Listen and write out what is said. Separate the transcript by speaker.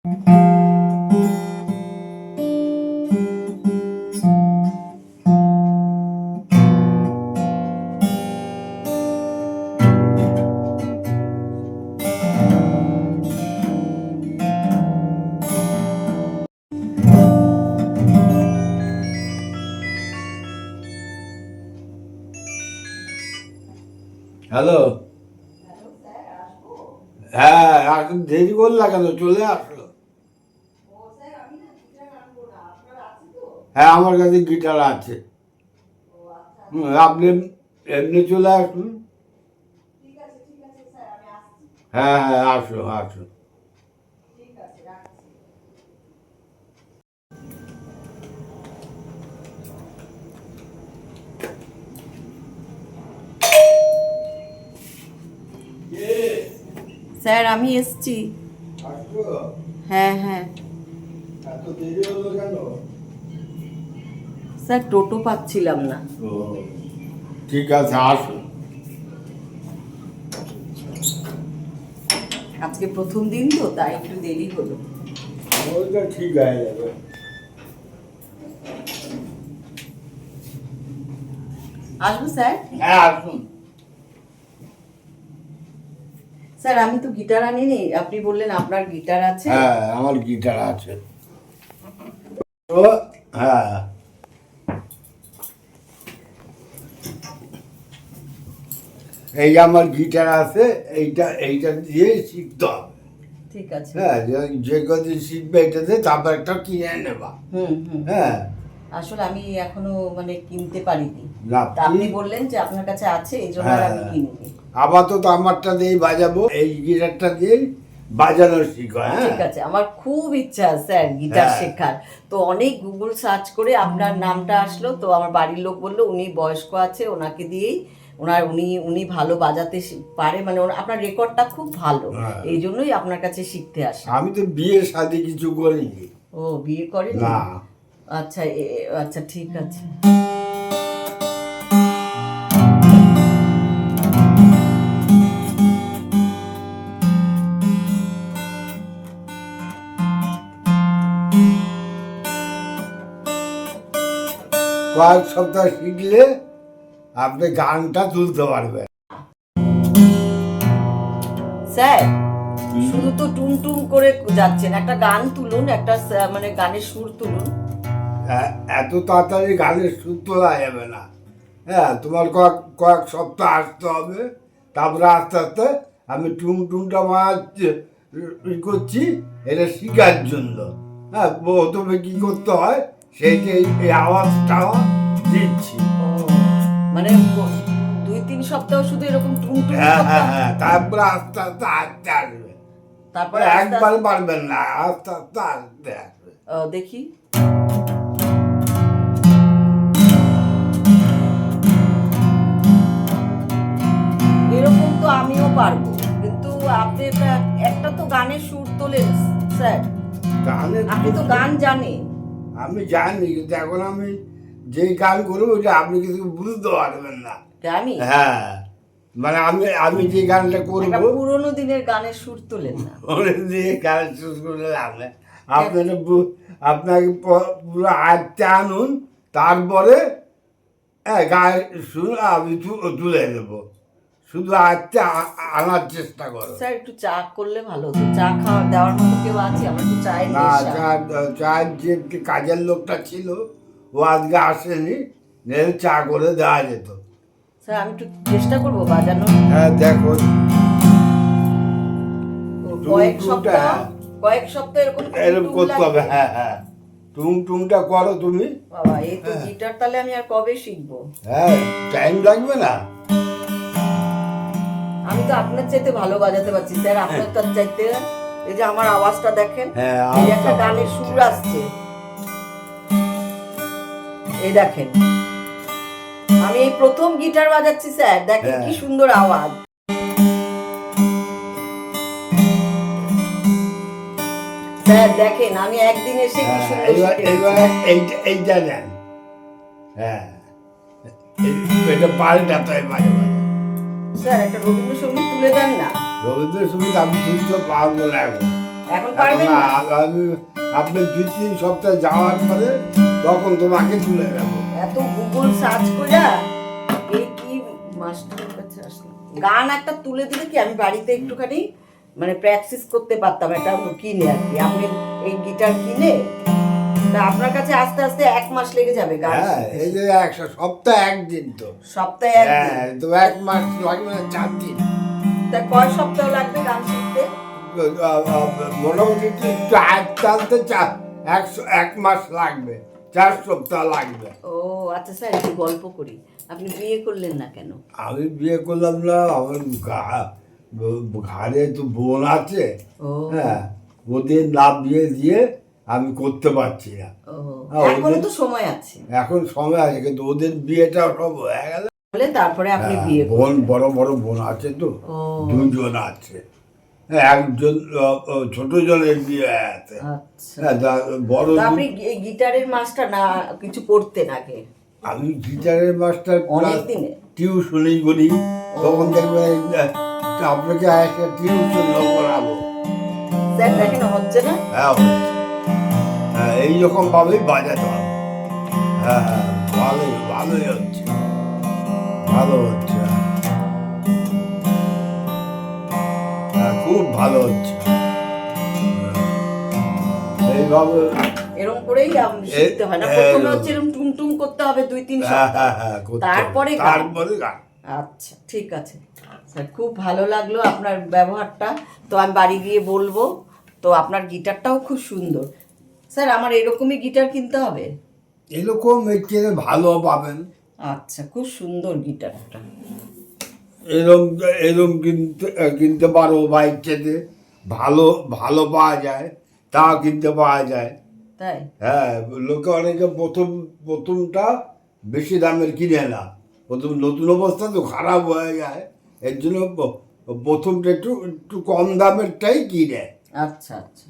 Speaker 1: Hello. হ্যাঁ, এখন দেরি করলা কেন? চলে আসলো। হ্যাঁ, আমার কাছে গিটার আছে। আপনি এমনি চলে আসুন। হ্যাঁ হ্যাঁ, আসো আসো।
Speaker 2: স্যার আমি এসছি। হ্যাঁ হ্যাঁ
Speaker 1: এত দেরি হলো কেন?
Speaker 2: স্যার টোটো পাচ্ছিলাম না।
Speaker 1: ও, ঠিক আছে, আসুন।
Speaker 2: আজকে প্রথম দিন তো তাই একটু দেরি হলো।
Speaker 1: ওইটা ঠিক হয়ে যাবে।
Speaker 2: আসবো স্যার?
Speaker 1: হ্যাঁ, আসুন।
Speaker 2: স্যার আমি তো গিটার আনিনি, আপনি বললেন আপনার গিটার আছে।
Speaker 1: হ্যাঁ, আমার গিটার আছে। তো হ্যাঁ, এই আমার গিটার আছে, এইটা দিয়ে শিখতে হবে।
Speaker 2: ঠিক আছে।
Speaker 1: হ্যাঁ, যে কদিন শিখবে এটাতে, তারপর একটা কিনে নেবা। হ্যাঁ,
Speaker 2: আসলে আমি এখনো কিনতে পারিনি।
Speaker 1: না,
Speaker 2: তা আপনি বললেন যে আপনার কাছে আছে, এই জন্য আমি কিনিনি।
Speaker 1: আপাতত আমারটা দিয়েই বাজাবো, এই গিটারটা দিয়েই বাজানো শিখো। হ্যাঁ,
Speaker 2: ঠিক আছে, আমার খুব ইচ্ছা স্যার গিটার
Speaker 1: হ্যাঁ।
Speaker 2: শেখার। তো অনেক গুগল সার্চ করে আপনার নামটা আসলো, তো আমার বাড়ির লোক বললো উনি বয়স্ক আছে, ওনাকে দিয়েই উনি ভালো বাজাতে পারে, আপনার রেকর্ডটা খুব ভালো,
Speaker 1: হ্যাঁ।
Speaker 2: এই জন্যই আপনার কাছে শিখতে আসা।
Speaker 1: আমি তো বিয়ে শাদী কিছু করিনি।
Speaker 2: ও, বিয়ে করেন?
Speaker 1: না।
Speaker 2: আচ্ছা আচ্ছা, ঠিক আছে।
Speaker 1: কয়েক সপ্তাহ শিখলে আপনি গানটা তুলতে পারবেন।
Speaker 2: স্যার শুধু তো টুন করে যাচ্ছেন, একটা গান তুলুন, একটা গানের সুর তুলুন।
Speaker 1: এত তাড়াতাড়ি গানের সুর তোলা যাবে না। হ্যাঁ, তোমার কয়েক কয়েক সপ্তাহ আসতে হবে, তারপরে আস্তে আস্তে আমি টুনটা করছি, এটা শেখার জন্য। হ্যাঁ, প্রথমে কী করতে হয় সেইটা, এই আওয়াজটা দিচ্ছি।
Speaker 2: মানে 2-3 সপ্তাহ শুধু এরকম টুন
Speaker 1: হ্যাঁ হ্যাঁ হ্যাঁ, তারপরে আস্তে আস্তে আসতে আসবে।
Speaker 2: তারপরে
Speaker 1: একবার পারবেন না, আস্তে আস্তে আসতে আসবে।
Speaker 2: দেখি। এরকম তো আমিও পারবো, কিন্তু আপনি একটা তো গানের সুর তোলেন স্যার, আপনি তো গান জানেন।
Speaker 1: আমি জানি, কিন্তু এখন আমি যেই গান করবো ওইটা আপনি কিছু বুঝতে পারবেন না।
Speaker 2: আমি
Speaker 1: হ্যাঁ, মানে আমি যে গানটা করবো,
Speaker 2: পুরোনো দিনের গানের সুর তোলেন না।
Speaker 1: যে গান শুরু করলে আপনি আপনাকে পুরো আয়ত্তে আনুন, তারপরে গায়ে শুনে আমি তুলে দেবো। শুধু আয়ত্তে আনার চেষ্টা করো।
Speaker 2: স্যার একটু চা করলে ভালো হতো, চা দেওয়ার মতো কেউ আছে? আমার একটু চায়ের
Speaker 1: না,
Speaker 2: নেশা।
Speaker 1: চায়ের যে কাজের লোকটা ছিল ও আজকে আসেনি, নেলে চা করে দেওয়া যেত।
Speaker 2: স্যার আমি একটু চেষ্টা করবো বাজানো।
Speaker 1: হ্যাঁ, দেখো,
Speaker 2: কয়েক সপ্তাহ
Speaker 1: এরকম করতে হবে। হ্যাঁ হ্যাঁ, টুংটা করো তুমি।
Speaker 2: বাবা, এই তো গিটার তাহলে আমি আর কবে শিখবো?
Speaker 1: হ্যাঁ, টাইম লাগবে না।
Speaker 2: আমি তো আপনার চাইতে ভালো বাজাতে পারছি স্যার, আপনার তার চাইতে। এই যে আমার আওয়াজটা দেখেন, এই একটা গানের সুর আসছে, এই দেখেন। আমি এই প্রথম গিটার বাজাচ্ছি স্যার, দেখেন কি সুন্দর আওয়াজ। স্যার দেখেন, আমি একদিন এসে কি সুন্দর
Speaker 1: এইটা নেন। হ্যাঁ, এটা পাল্টা তাই মাঝে মাঝে।
Speaker 2: স্যার একটা রবীন্দ্রসঙ্গীত তুলে দেন না।
Speaker 1: রবীন্দ্রসঙ্গীত আমি তুলতে পারবো না এখন।
Speaker 2: এখন পারবেন না?
Speaker 1: আমি আপনি 2-3 সপ্তাহ যাওয়ার পরে তখন তোমাকে তুলে দেবো।
Speaker 2: এত গুগল সার্চ করে এই কি মাস্টারের কাছে আসলাম, গান একটা তুলে দিলে কি আমি বাড়িতে একটুখানি মানে প্র্যাকটিস করতে পারতাম, এটা কিনে আর কি। আপনি এই গিটার কিনে তা আপনার কাছে আস্তে আস্তে 1 মাস লেগে যাবে গান
Speaker 1: হ্যাঁ,
Speaker 2: শিখতে।
Speaker 1: এই যে সপ্তাহে 1 দিন তো।
Speaker 2: সপ্তাহে 1 দিন।
Speaker 1: হ্যাঁ, তো 1 মাস লাগবে না, 4 দিন।
Speaker 2: তা কয় সপ্তাহ লাগবে গান শিখতে?
Speaker 1: মোটামুটি একটু আয়ত্তে আনতে 1 মাস লাগবে, 4 সপ্তাহ লাগবে।
Speaker 2: ও আচ্ছা স্যার, একটু গল্প করি। আপনি বিয়ে করলেন না কেন?
Speaker 1: আমি বিয়ে করলাম না, আমার ঘরে তো বোন আছে।
Speaker 2: ও।
Speaker 1: হ্যাঁ, ওদের না বিয়ে দিয়ে আমি করতে পারছি না।
Speaker 2: ও,
Speaker 1: হ্যাঁ,
Speaker 2: এখনো তো সময় আছে।
Speaker 1: এখন সময় আছে, কিন্তু ওদের বিয়েটা সব হয়ে গেল।
Speaker 2: বলে তারপরে আপনি বিয়ে
Speaker 1: বোন,
Speaker 2: করলেন।
Speaker 1: বড় বড় বোন আছে তো,
Speaker 2: ও।
Speaker 1: 2 জন আছে। হ্যাঁ, একজন ছোট জনের বিয়ে আছে।
Speaker 2: আচ্ছা।
Speaker 1: হ্যাঁ, বড়
Speaker 2: তো আপনি এই গিটারের মাস্টার না কিছু করতেন আগে?
Speaker 1: আমি গিটারের মাস্টার
Speaker 2: অনেক দিনে?
Speaker 1: টিউশনই করি। তখন দেখবেন আপনাকে একটা টিউশন করাবো।
Speaker 2: স্যার দেখেন হচ্ছে না?
Speaker 1: হ্যাঁ, হচ্ছে। হ্যাঁ, এইরকম ভাবেই বাজাতে হবে। হ্যাঁ হ্যাঁ, ভালোই হচ্ছে, ভালো হচ্ছে। হ্যাঁ, খুব ভালো হচ্ছে। এইভাবে
Speaker 2: এরকম করেই শিখতে হয় না? প্রথমে হচ্ছে এরকম টুমটুম করতে হবে 2-3
Speaker 1: হ্যাঁ
Speaker 2: সপ্তাহ,
Speaker 1: হ্যাঁ করতে হবে।
Speaker 2: তারপরে গান।
Speaker 1: তারপরে গান।
Speaker 2: আচ্ছা ঠিক আছে স্যার, খুব ভালো লাগলো আপনার ব্যবহারটা। তো আমি বাড়ি গিয়ে বলবো। তো আপনার গিটারটাও খুব সুন্দর। স্যার আমার এরকমই গিটার কিনতে হবে?
Speaker 1: এরকম এর ভালো পাবেন।
Speaker 2: আচ্ছা, খুব সুন্দর গিটারটা।
Speaker 1: এরম এরম কিনতে কিনতে পারো, বা ইচ্ছেতে ভালো ভালো পাওয়া যায়, তাও কিনতে পাওয়া যায়।
Speaker 2: তাই?
Speaker 1: হ্যাঁ, লোকে অনেকে প্রথমটা বেশি দামের কিনে না, প্রথম নতুন অবস্থা তো খারাপ হয়ে যায়, এর জন্য প্রথমটা একটু একটু কম দামেরটাই কিনে।
Speaker 2: আচ্ছা আচ্ছা।